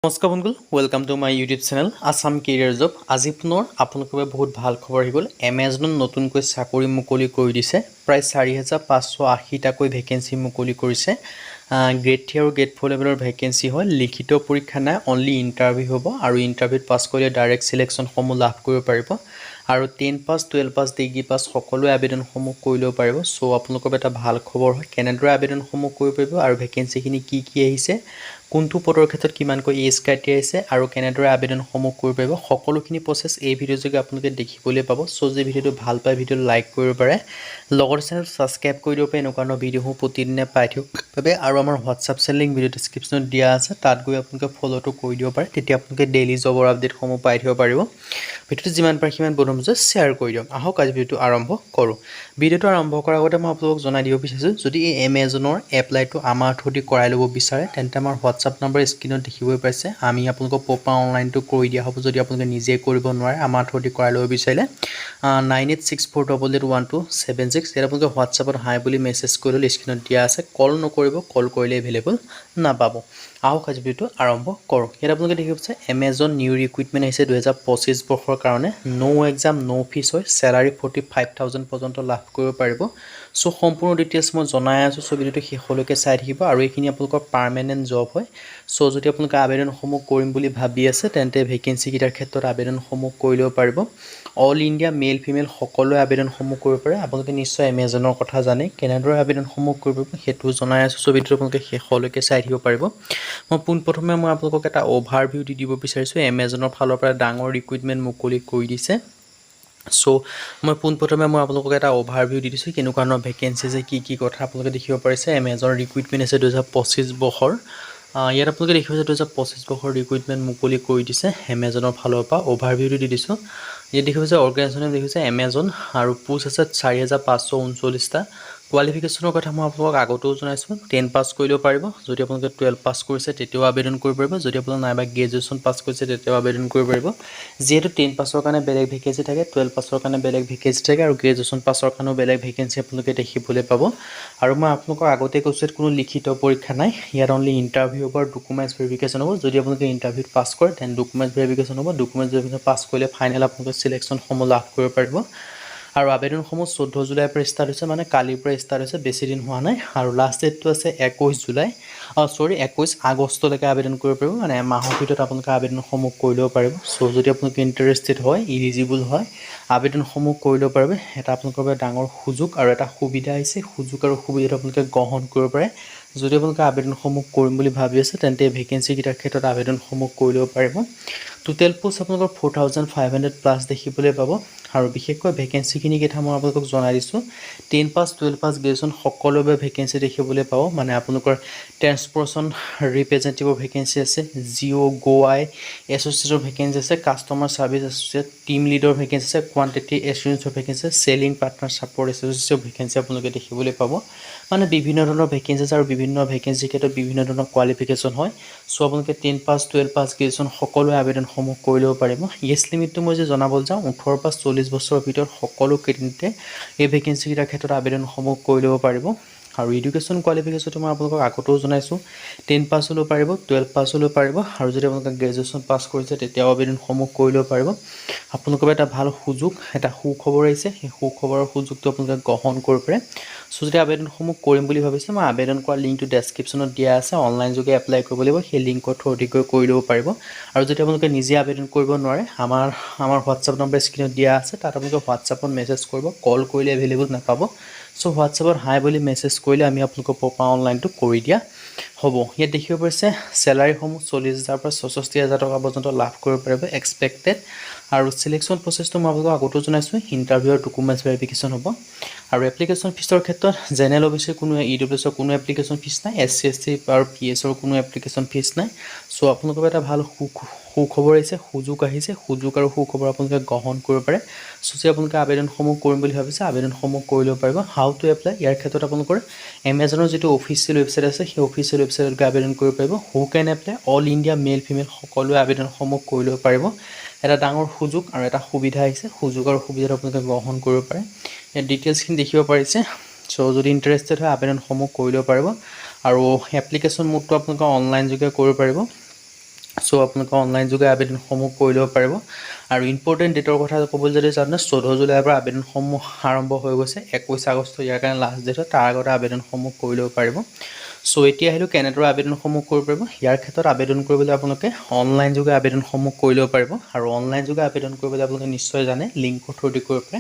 নমস্কাৰ বন্ধুসকল, welcome to my YouTube channel Assam career job. আজি পুনৰ আপোনালোকৰ বাবে বহুত ভাল খবৰ আহি গ'ল। এমাজনত নতুনকৈ চাকৰি মুকলি কৰি দিছে। প্ৰায় 4,580টাকৈ ভেকেঞ্চি মুকলি কৰিছে। গ্ৰেড 3 আৰু গ্ৰেড 4 লেভেলৰ ভেকেঞ্চি হয়। লিখিত পৰীক্ষা নাই, অনলি ইণ্টাৰভিউ হ'ব আৰু ইণ্টাৰভিউত পাছ কৰিলে ডাইৰেক্ট চিলেকশ্যনসমূহ লাভ কৰিব পাৰিব। আৰু 10 পাছ, 12 পাছ, ডিগ্ৰী পাছ সকলোৱে আবেদনসমূহ কৰি ল'ব পাৰিব। চ' আপোনালোকৰ এটা ভাল খবৰ হয়। কেনেদৰে আবেদনসমূহ কৰিব পাৰিব আৰু ভেকেঞ্চিখিনি কি আহিছে, কোনটো পদৰ ক্ষেত্ৰত কিমানকৈ এজ ক্ৰাইটেৰিয়া আছে আৰু কেনেদৰে আবেদনসমূহ কৰিব পাৰিব, সকলোখিনি প্ৰচেছ এই ভিডিঅ'ৰ যোগে আপোনালোকে দেখিবলৈ পাব। চ' যদি ভিডিঅ'টো ভাল পায় ভিডিঅ'টো লাইক কৰিব পাৰে, লগতে চেনেল ছাবস্ক্ৰাইব কৰি দিব পাৰে এনেকুৱা ধৰণৰ ভিডিঅ'সমূহ প্ৰতিদিনে পাই থাকিব বাবে। আৰু আমাৰ হোৱাটছআপ চেনেল লিংক ভিডিঅ' ডেছক্ৰিপশ্যনত দিয়া আছে, তাত গৈ আপোনালোকে ফ'ল'টো কৰি দিব পাৰে। তেতিয়া আপোনালোকে ডেইলি জবৰ আপডেটসমূহ পাই থাকিব পাৰিব। ভিডিঅ'টো যিমান পাৰে সিমান বন্ধুৰ মাজত শ্বেয়াৰ কৰি দিয়ক। আহক আজি ভিডিঅ'টো আৰম্ভ কৰোঁ। ভিডিঅ'টো আৰম্ভ কৰাৰ আগতে মই আপোনালোকক জনাই দিব বিচাৰিছোঁ, যদি এই এমাজনৰ এপ্লাইটো আমাৰ থ্ৰুদি কৰাই ল'ব বিচাৰে তেন্তে আমাৰ হোৱাটছআপ নম্বৰ স্ক্ৰীনত দেখিবই পাইছে। আমি আপোনালোকক প্ৰপাৰ অনলাইনটো কৰি দিয়া হ'ব। যদি আপোনালোকে নিজে কৰিব নোৱাৰে, আমাৰ থ্ৰুদি কৰাই ল'ব বিচাৰিলে 9864881276 ইয়াত আপোনালোকে হোৱাটছআপত হাই বুলি মেছেজ কৰি ল'লে স্ক্ৰীনত দিয়া আছে। কল নকৰিব, কল কৰিলে এভেইলেবল নাপাব। আহক আজি ভিডিঅ'টো আৰম্ভ কৰোঁ। ইয়াত আপোনালোকে দেখিব পাইছে এমাজন নিউ ৰিক্ৰুইটমেণ্ট আহিছে 2025 বৰ্ষৰ কাৰণে। ন' এক্সাম, ন' ফিজ হয়। চেলাৰী 45,000 পৰ্যন্ত লাভ কৰিব পাৰিব। চ' সম্পূৰ্ণ ডিটেইলছ মই জনাই আছোঁ। চ' ভিডিঅ'টো শেষলৈকে চাই থাকিব আৰু এইখিনি আপোনালোকৰ পাৰ্মানেণ্ট জব হয়। চ' যদি আপোনালোকে আবেদনসমূহ কৰিম বুলি ভাবি আছে তেন্তে ভেকেঞ্চিকেইটাৰ ক্ষেত্ৰত আবেদনসমূহ কৰি ল'ব পাৰিব। অল ইণ্ডিয়া মেল ফিমেল সকলোৱে আবেদনসমূহ কৰিব পাৰে। আপোনালোকে নিশ্চয় এমাজনৰ কথা জানে, কেনেদৰে আবেদনসমূহ কৰিব পাৰিব সেইটো জনাই আছোঁ। চ' ভিডিঅ'টো আপোনালোকে শেষলৈকে চাই থাকিব পাৰিব। পোনপ্ৰথমে মই আপোনালোকক এটা অভাৰভিউ দি দিব বিচাৰিছোঁ। এমাজনৰ ফালৰ পৰা ডাঙৰ ৰিক্ৰুইটমেণ্ট মুকলি কৰি দিছে। চ' মই পোনপ্ৰথমে আপোনালোকক এটা অভাৰভিউ দি দিছোঁ, কেনেকুৱা ধৰণৰ ভেকেঞ্চি আছে, কি কথা আপোনালোকে দেখিব পাৰিছে। এমাজনৰ ৰিক্ৰুইটমেণ্ট আছে 2025 বৰ্ষৰ। ইয়াত আপোনালোকে দেখিব যে 2025 বৰ্ষৰ ৰিক্ৰুইটমেণ্ট মুকলি কৰি দিছে এমাজনৰ ফালৰ পৰা। অভাৰভিউটো দি দিছোঁ। ইয়াত দেখিব যে অৰ্গেনাইজেশ্যনে দেখিছে এমাজন আৰু পোষ্ট আছে 4,539টা। কোৱালিফিকেশ্যনৰ কথা মই আপোনালোকক আগতেও জনাইছোঁ। 10 পাছ কৰিলেও পাৰিব, যদি আপোনালোকে 12 পাছ কৰিছে তেতিয়াও আবেদন কৰিব পাৰিব, যদি আপোনালোকে নাইবা গ্ৰেজুৱেশ্যন পাছ কৰিছে তেতিয়াও আবেদন কৰিব পাৰিব। যিহেতু 10 পাছৰ কাৰণে বেলেগ ভেকেঞ্চি থাকে, 12 পাছৰ কাৰণে বেলেগ ভেকেঞ্চি থাকে আৰু গ্ৰেজুৱেশ্যন পাছৰ কাৰণেও বেলেগ ভেকেঞ্চি আপোনালোকে দেখিবলৈ পাব। আৰু মই আপোনালোকক আগতে কৈছোঁ ইয়াত কোনো লিখিত পৰীক্ষা নাই, ইয়াত অনলি ইণ্টাৰভিউ হ'ব আৰু ডকুমেণ্টছ ভেৰিফিকেশ্যন হ'ব। যদি আপোনালোকে ইণ্টাৰভিউত পাছ কৰে দেন ডকুমেণ্টছ ভেৰিফিকেশ্যন হ'ব। ডকুমেণ্টছ ভেৰিফিকেশ্যন পাছ কৰিলে ফাইনেল আপোনালোকে চিলেকশ্যনসমূহ লাভ কৰিব পাৰিব। আৰু আবেদনসমূহ 14 জুলাইৰ পৰা ষ্টাৰ্ট হৈছে, মানে কালিৰ পৰা ষ্টাৰ্ট হৈছে, বেছি দিন হোৱা নাই। আৰু লাষ্ট ডেটটো আছে 21 আগষ্টলৈকে আবেদন কৰিব পাৰিব, মানে এমাহৰ ভিতৰত আপোনালোকে আবেদনসমূহ কৰি ল'ব পাৰিব। চ' যদি আপোনালোকে ইণ্টাৰেষ্টেড হয়, ইলিজিবল হয়, আবেদনসমূহ কৰি ল'ব পাৰিব। এটা আপোনালোকৰ বাবে ডাঙৰ সুযোগ আৰু এটা সুবিধা আহিছে। সুযোগ আৰু সুবিধাটো আপোনালোকে গ্ৰহণ কৰিব পাৰে। যদি আপোনালোকে আবেদনসমূহ কৰিম বুলি ভাবি আছে তেন্তে ভেকেঞ্চিকেইটাৰ ক্ষেত্ৰত আবেদনসমূহ কৰি ল'ব পাৰিব। টোটেল পোষ্ট আপোনালোকৰ 4,500+ দেখিবলৈ পাব। আৰু বিশেষকৈ ভেকেঞ্চিখিনি কথা মই আপোনালোকক জনাই দিছোঁ। 10 পাছ, 12 পাছ, গ্ৰেজুৱেশ্যন সকলোৰে বাবে ভেকেঞ্চি দেখিবলৈ পাব। মানে আপোনালোকৰ ট্ৰেন্সপৰ্টেশ্যন ৰিপ্ৰেজেণ্টেটিভৰ ভেকেঞ্চি আছে, জিঅ' গোৱাই এছ'চিয়েটৰ ভেকেঞ্চি আছে, কাষ্টমাৰ ছাৰ্ভিচ এছ'চিয়েট, টিম লিডৰ ভেকেঞ্চি আছে, কোৱান্টিটি এছুৰেঞ্চৰ ভেকেঞ্চি আছে, চেলিং পাৰ্টনাৰ ছাপৰ্ট এছ'চিয়েটৰ ভেকেঞ্চি আপোনালোকে দেখিবলৈ পাব। মানে বিভিন্ন ধৰণৰ ভেকেঞ্চি আছে আৰু বিভিন্ন ভেকেঞ্চিৰ ক্ষেত্ৰত বিভিন্ন ধৰণৰ কোৱালিফিকেশ্যন হয়। চ' আপোনালোকে 10 পাছ, 12 পাছ, গ্ৰেজুৱেশ্যন সকলোৱে আবেদনসমূহ কৰি ল'ব পাৰিব। ইয়েছ লিমিটটো মই যে জনাবলৈ যাওঁ, 18 পৰা 40 বছৰৰ ভিতৰত সকলো কেণ্ডিডেটে এই ভেকেঞ্চিকেইটাৰ ক্ষেত্ৰত আবেদনসমূহ কৰি ল'ব পাৰিব। আৰু এডুকেশ্যন কোৱালিফিকেশ্যনটো মই আপোনালোকক আগতেও জনাইছোঁ। 10 পাছ হ'লেও পাৰিব, 12 পাছ হ'লেও পাৰিব, আৰু যদি আপোনালোকে গ্ৰেজুৱেশ্যন পাছ কৰিছে তেতিয়াও আবেদনসমূহ কৰি ল'ব পাৰিব। আপোনালোকৰ এটা ভাল সুযোগ, এটা সুখবৰ আহিছে। সেই সুখবৰৰ সুযোগটো আপোনালোকে গ্ৰহণ কৰিব পাৰে। চ' যদি আবেদনসমূহ কৰিম বুলি ভাবিছে, মই আবেদন কৰা লিংকটো ডেছক্ৰিপশ্যনত দিয়া আছে। অনলাইন যোগে এপ্লাই কৰিব লাগিব, সেই লিংকৰ থ্ৰুদি কৰি ল'ব পাৰিব। আৰু যদি আপোনালোকে নিজে আবেদন কৰিব নোৱাৰে, আমাৰ হোৱাটছআপ নম্বৰ স্ক্ৰীনত দিয়া আছে, তাত আপোনালোকে হোৱাটছআপত মেছেজ কৰিব। কল কৰিলে এভেইলেবল নাপাব। চ' হোৱাটছআপত হাই বুলি মেছেজ কৰিলে আমি আপোনালোকৰ প্ৰপাৰ অনলাইনটো কৰি দিয়া হ'ব। ইয়াত দেখিব পাৰিছে চেলাৰীসমূহ 40,000 পৰা 66,000 টকা পৰ্যন্ত লাভ কৰিব পাৰিব এক্সপেক্টেড। আৰু চিলেকশ্যন প্ৰচেছটো মই আপোনালোকক আগতেও জনাইছোঁ, ইণ্টাৰভিউ আৰু ডকুমেণ্টছ ভেৰিফিকেশ্যন হ'ব। আৰু এপ্লিকেশ্যন ফিজৰ ক্ষেত্ৰত জেনেৰেল অফিচৰ কোনো EWSৰ কোনো এপ্লিকেশ্যন ফিজ নাই, SC ST আৰু PSৰ কোনো এপ্লিকেশ্যন ফিজ নাই। চ' আপোনালোকৰ এটা ভাল সুখবৰ আহিছে, সুযোগ আহিছে। সুযোগ আৰু সুখবৰ আপোনালোকে গ্ৰহণ কৰিব পাৰে। চ' যদি আপোনালোকে আবেদনসমূহ কৰিম বুলি ভাবিছে আবেদনসমূহ কৰি ল'ব পাৰিব। হাউ টু এপ্লাই, ইয়াৰ ক্ষেত্ৰত আপোনালোকৰ এমাজনৰ যিটো অফিচিয়েল ৱেবছাইট আছে সেই অফিচিয়েল ৱেবছাইটত গৈ আবেদন কৰিব পাৰিব। Who can apply, all India male female সকলোৱে আবেদনসমূহ কৰি ল'ব পাৰিব। এটা ডাঙৰ সুযোগ আৰু এটা সুবিধা আহিছে। সুযোগ আৰু সুবিধাটো আপোনালোকে গ্ৰহণ কৰিব পাৰে। ইয়াত ডিটেইলছখিনি দেখিব পাৰিছে। চ' যদি ইণ্টাৰেষ্টেড হয় আবেদনসমূহ কৰি ল'ব পাৰিব। আৰু এপ্লিকেশ্যন মোডটো আপোনালোকে অনলাইন যোগে কৰিব পাৰিব। চ' আপোনালোকে অনলাইন যোগে আবেদনসমূহ কৰি ল'ব পাৰিব। আৰু ইম্পৰ্টেণ্ট ডেটৰ কথা ক'বলৈ যদি যাওঁ 14 জুলাইৰ পৰা আবেদনসমূহ আৰম্ভ হৈ গৈছে। 21 আগষ্ট ইয়াৰ কাৰণে লাষ্ট ডেট হয়, তাৰ আগতে আবেদনসমূহ কৰি ল'ব পাৰিব। চ' এতিয়া আহিলোঁ কেনেদৰে আবেদনসমূহ কৰিব পাৰিব। ইয়াৰ ক্ষেত্ৰত আবেদন কৰিবলৈ আপোনালোকে অনলাইন যোগে আবেদনসমূহ কৰি ল'ব পাৰিব। আৰু অনলাইন যোগে আবেদন কৰিবলৈ আপোনালোকে নিশ্চয় জানে লিংকৰ থ্ৰুদি কৰিব পাৰে।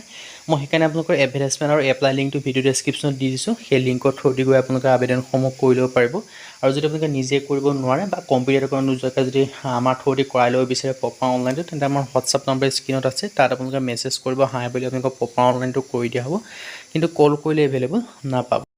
মই সেইকাৰণে আপোনালোকৰ এডভাৰটাইজমেণ্ট আৰু এপ্লাই লিংকটো ভিডিঅ' ডেছক্ৰিপশ্যনত দি দিছোঁ। সেই লিংকৰ থ্ৰুদি গৈ আপোনালোকে আবেদনসমূহ কৰি ল'ব পাৰিব। আৰু যদি আপোনালোকে নিজে কৰিব নোৱাৰে বা কম্পিউটাৰ দোকানত নোযোৱাকৈ যদি আমাৰ থ্ৰুদি কৰাই ল'ব বিচাৰে প্ৰপাৰ অনলাইনটো, তেন্তে আমাৰ হোৱাটছআপ নম্বৰ স্ক্ৰীণত আছে, তাত আপোনালোকে মেছেজ কৰিব হাই বুলি আপোনালোকৰ প্ৰপাৰ অনলাইনটো কৰি দিয়া হ'ব। কিন্তু কল কৰিলে এভেইলেবল নাপাব।